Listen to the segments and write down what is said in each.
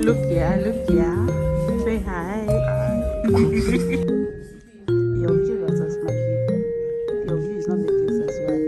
Look here, say hi. Your view was as my view. Your view is not making sense, you are dead.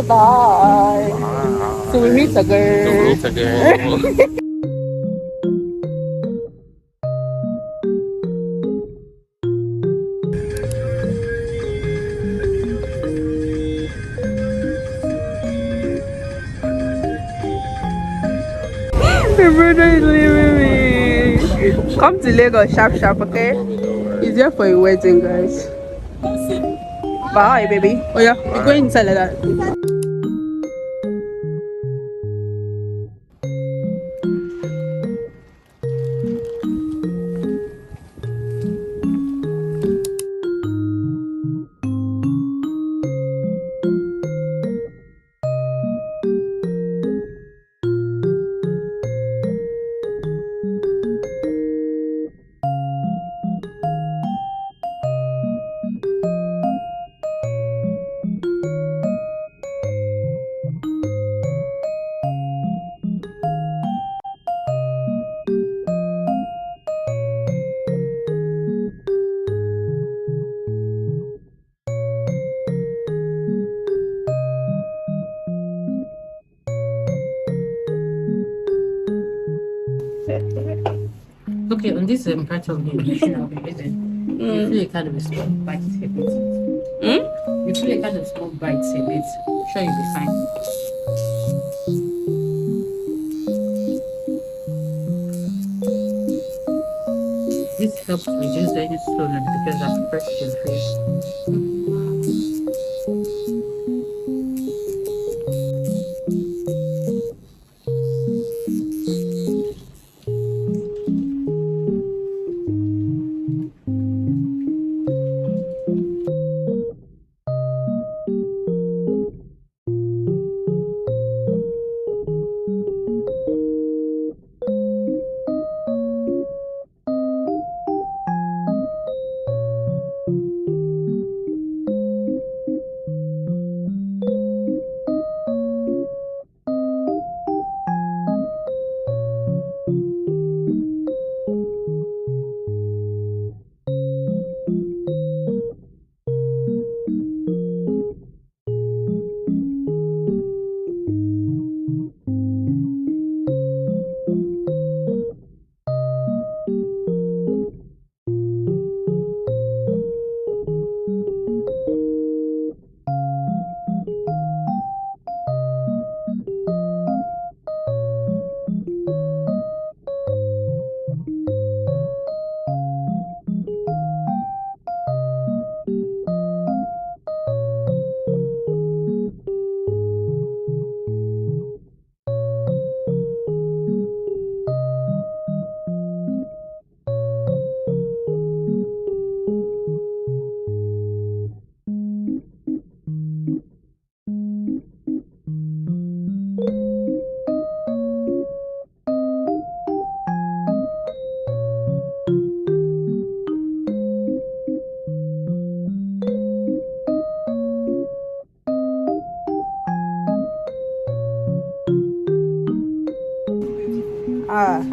Bye. So we meet again. My brother is leaving me. Come to Lagos sharp, okay? He's here for a wedding, guys. Bye, baby. Oh yeah, we're going inside like that. Okay, on this part of the issue of the visit, you feel a kind of a small bite a bit. You feel a kind of small bite a bit. Sure, you'll be fine. This helps reduce any swelling because I'm fresh to the face.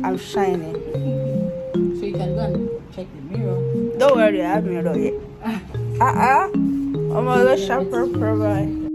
I'm shining. So you can go and check the mirror. Don't worry, I have mirror yet. I'm a little sharper, provide.